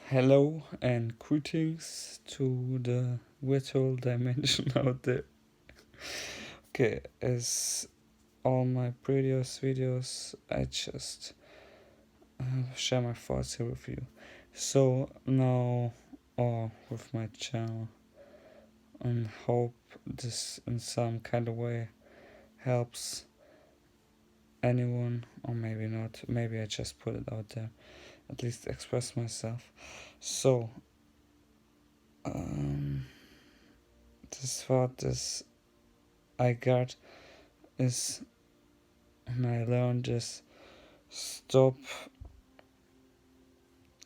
Hello and greetings to the virtual dimension out there. Okay, as all my previous videos, I just share my thoughts here with you. So now, or with my channel, and hope this in some kind of way helps anyone, or maybe not. Maybe I just put it out there, at least express myself. So, um, this thought is I got is, and I learned is stop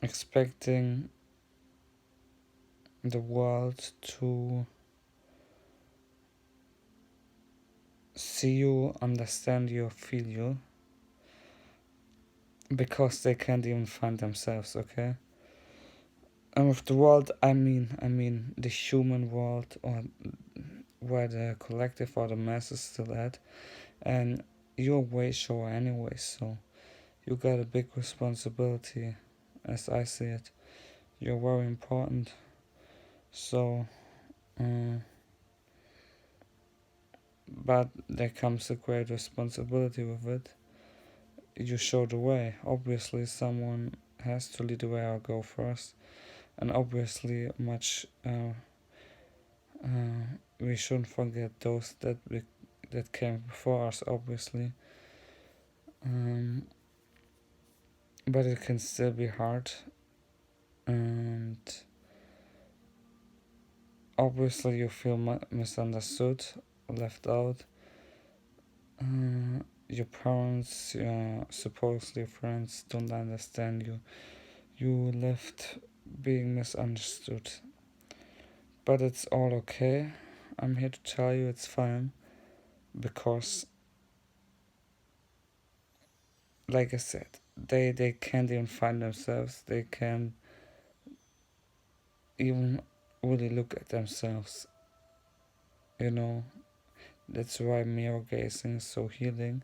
expecting the world to see you, understand you, feel you, because they can't even find themselves. Okay, and with the world, I mean the human world, or where the collective or the mass is still at, and you're way sure anyway. So you got a big responsibility, as I see it. You're very important. So. Uh, but there comes a great responsibility with it. You show the way. Obviously, someone has to lead the way or go first, and obviously, we shouldn't forget those that came before us. Obviously, um, but it can still be hard, and obviously, you feel misunderstood, left out. Your parents, supposedly friends, don't understand you. You left being misunderstood. But it's all okay. I'm here to tell you it's fine because, like I said, they can't even find themselves. They can't even really look at themselves. You know, that's why mirror gazing is so healing.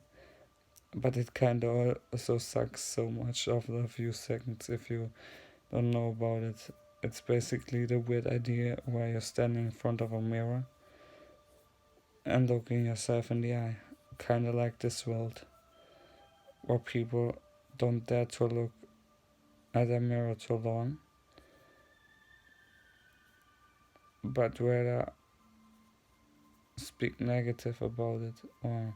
But it kind of also sucks so much after a few seconds if you don't know about it. It's basically the weird idea where you're standing in front of a mirror and looking yourself in the eye, kind of like this world, where people don't dare to look at a mirror too long, but rather speak negative about it or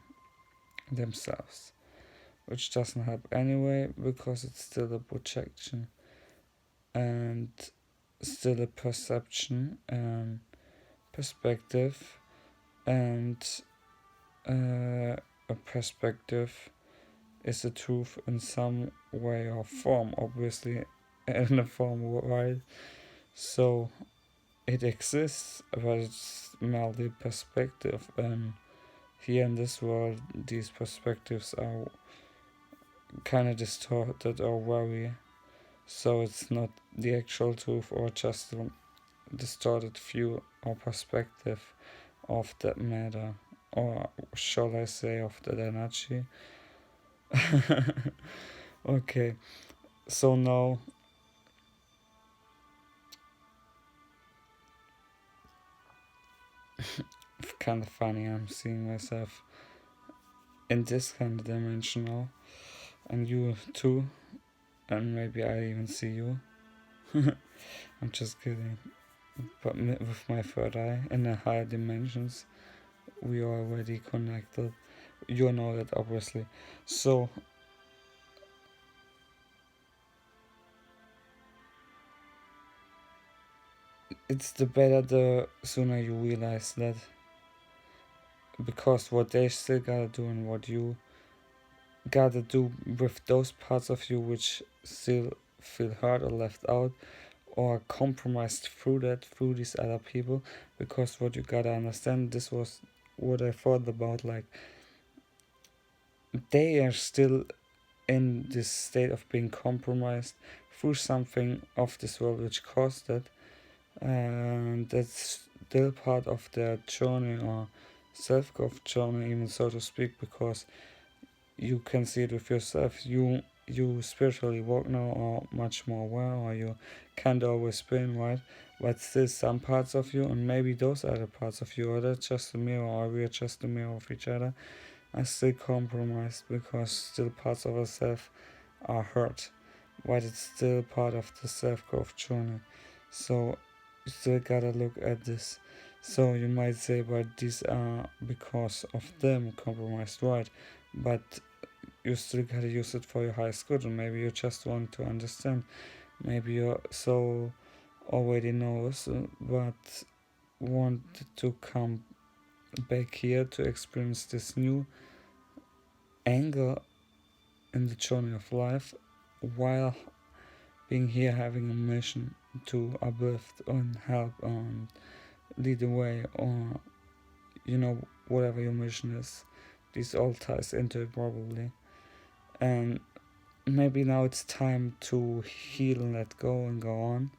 themselves, which doesn't help anyway because it's still a projection and still a perception and perspective, and a perspective is the truth in some way or form, obviously in a form, right? So it exists, but it's merely perspective, and here in this world, these perspectives are kind of distorted or very, so it's not the actual truth or just a distorted view or perspective of that matter, or shall I say, of that energy. Okay, so now it's kind of funny. I'm seeing myself in this kind of dimension now, and you too, and maybe I even see you. I'm just kidding. But with my third eye in the higher dimensions, we are already connected. You know that, obviously. So it's the better the sooner you realize that, because what they still gotta do and what you gotta do with those parts of you which still feel hurt or left out or compromised through these other people, because what you gotta understand, this was what I thought about, like they are still in this state of being compromised through something of this world which caused it, and that's still part of their journey or self-growth journey, even so to speak, because you can see it with yourself. You you spiritually walk now are much more aware, or you can't always been, right? But still some parts of you, and maybe those other parts of you, or that's just a mirror, or we're just a mirror of each other, are still compromised because still parts of ourselves are hurt, but it's still part of the self-growth journey. So you still gotta look at this. So you might say, but these are because of them compromised, right? But you still gotta use it for your highest good, and maybe you just want to understand. Maybe your soul already knows, but want to come back here to experience this new angle in the journey of life, while being here having a mission to uplift and help and lead the way, or whatever your mission is. This all ties into it probably. And maybe now it's time to heal and let go and go on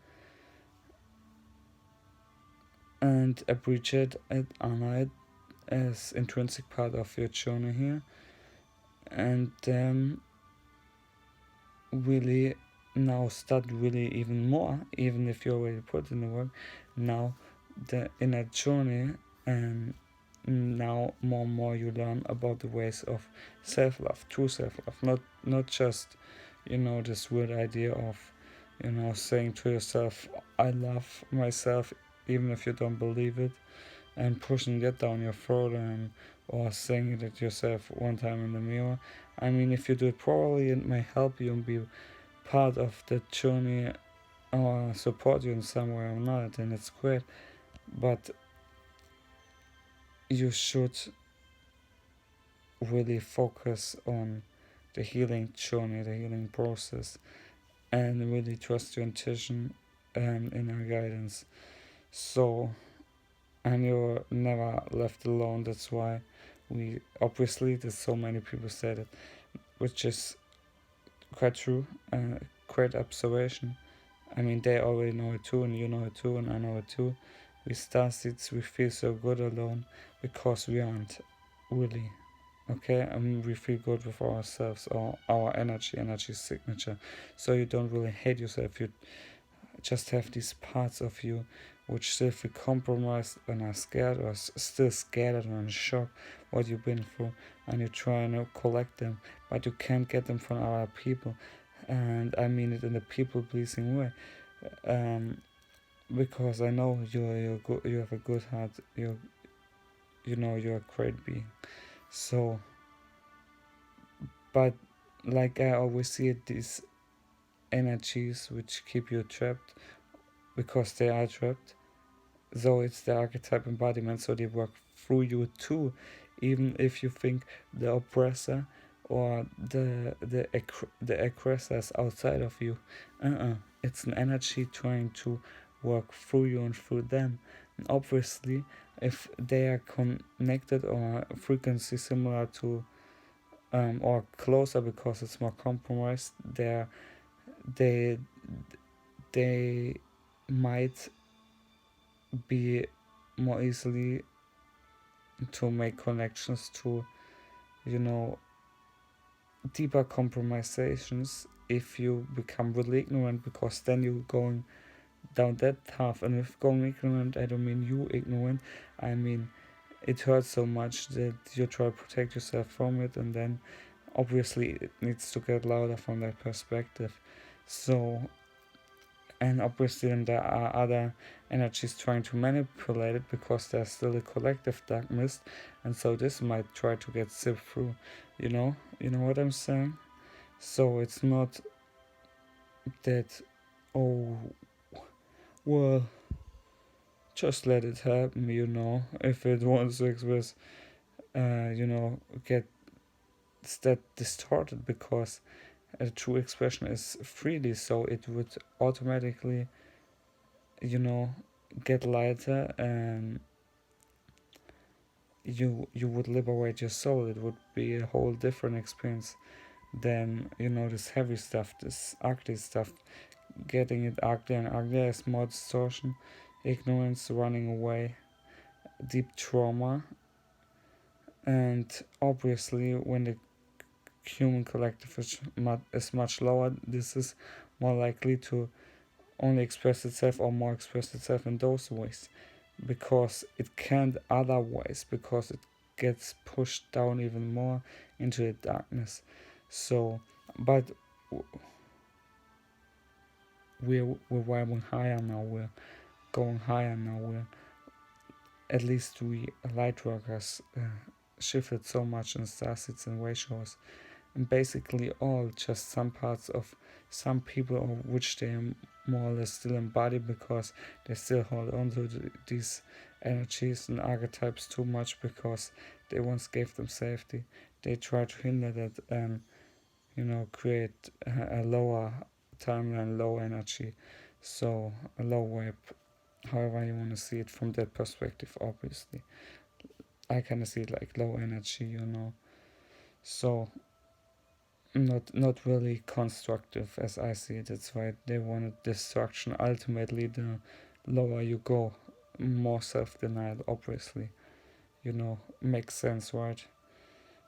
and appreciate it, honor it as intrinsic part of your journey here, and then really now start really even more, even if you already put in the work, now the inner journey. And now more and more you learn about the ways of self-love, true self-love, not just this weird idea of saying to yourself, I love myself, even if you don't believe it, and pushing that down your throat, and or saying it at yourself one time in the mirror. I mean, if you do it properly, it may help you and be part of the journey, or support you in some way or not, and it's great. But you should really focus on the healing journey, the healing process, and really trust your intuition and inner guidance. So, and you're never left alone. That's why we obviously there's so many people said it, which is quite true, great observation. I mean, they already know it too, and you know it too, and I know it too. We Starseeds, we feel so good alone because we aren't really. Okay, and we feel good with ourselves, or our energy signature. So you don't really hate yourself, you just have these parts of you which still feel compromised and are scared, or still scared and in shock what you've been through, and you try to collect them, but you can't get them from other people. And I mean it in a people pleasing way, because I know you're good, you have a good heart, you're a great being. So, but like I always see it, these energies which keep you trapped because they are trapped, though it's the archetype embodiment, so they work through you too, even if you think the oppressor or the aggressor is outside of you. It's an energy trying to work through you and through them. And obviously, if they are connected or frequency similar to, or closer because it's more compromised, they they might be more easily to make connections to, you know, deeper compromisations if you become really ignorant, because then you're going down that path. And with going ignorant, I don't mean you ignorant, I mean it hurts so much that you try to protect yourself from it, and then obviously it needs to get louder from that perspective. So, and obviously then there are other energies trying to manipulate it because there's still a collective dark mist, and so this might try to get sipped through, you know what I'm saying. So it's not that, oh well, just let it happen, if it wants to express, get that distorted, because a true expression is freely, so it would automatically, you know get lighter, and you would liberate your soul. It would be a whole different experience than this heavy stuff, this ugly stuff. Getting it uglier and uglier is more distortion, ignorance, running away, deep trauma. And obviously when the human collective is much lower, this is more likely to only express itself or more express itself in those ways, because it can't otherwise, because it gets pushed down even more into the darkness. So, but we're vibing higher now, we're going higher now, we're at least we lightworkers shifted so much in Starseeds and Wayshowers, and basically all just some parts of some people of which they more or less still embody, because they still hold on to these energies and archetypes too much, because they once gave them safety. They try to hinder that and create a lower timeline, low energy, so a low wave, however you want to see it from that perspective. Obviously I kind of see it like low energy. So not really constructive as I see it. That's why they wanted destruction. Ultimately, the lower you go, more self-denial, obviously. Makes sense, right?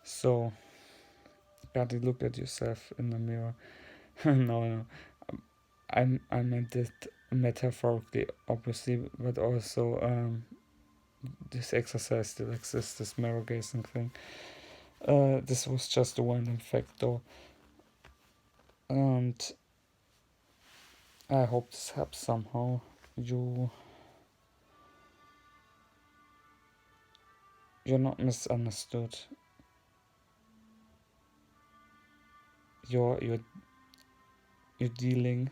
So, gotta look at yourself in the mirror. No, I meant it metaphorically, obviously, but also this exercise still exists, this mirror gazing thing. This was just a random fact, though, and I hope this helps somehow. You're not misunderstood. You're dealing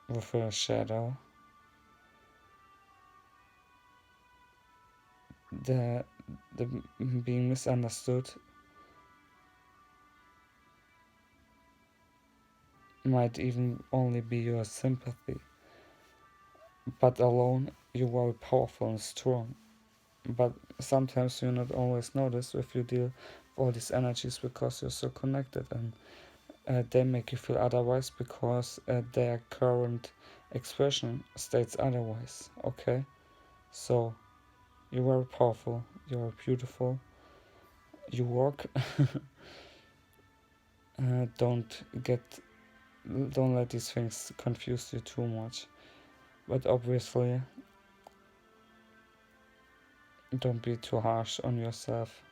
with a shadow. The the being misunderstood might even only be your sympathy, but alone you're very powerful and strong. But sometimes you not always notice if you deal with all these energies, because you're so connected, and they make you feel otherwise because their current expression states otherwise. Okay, so you're very powerful, you're beautiful, you work. uh, don't get don't let these things confuse you too much, but obviously don't be too harsh on yourself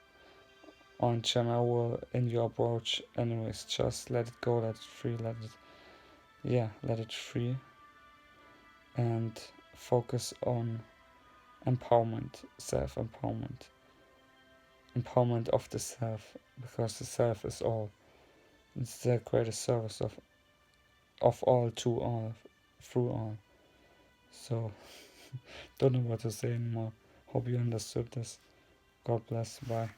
on general in your approach. Anyways, just let it go, let it free, let it free, and focus on empowerment, empowerment of the self, because the self is all. It's the greatest service of all, to all, through all. So don't know what to say anymore. Hope you understood this. God bless. Bye.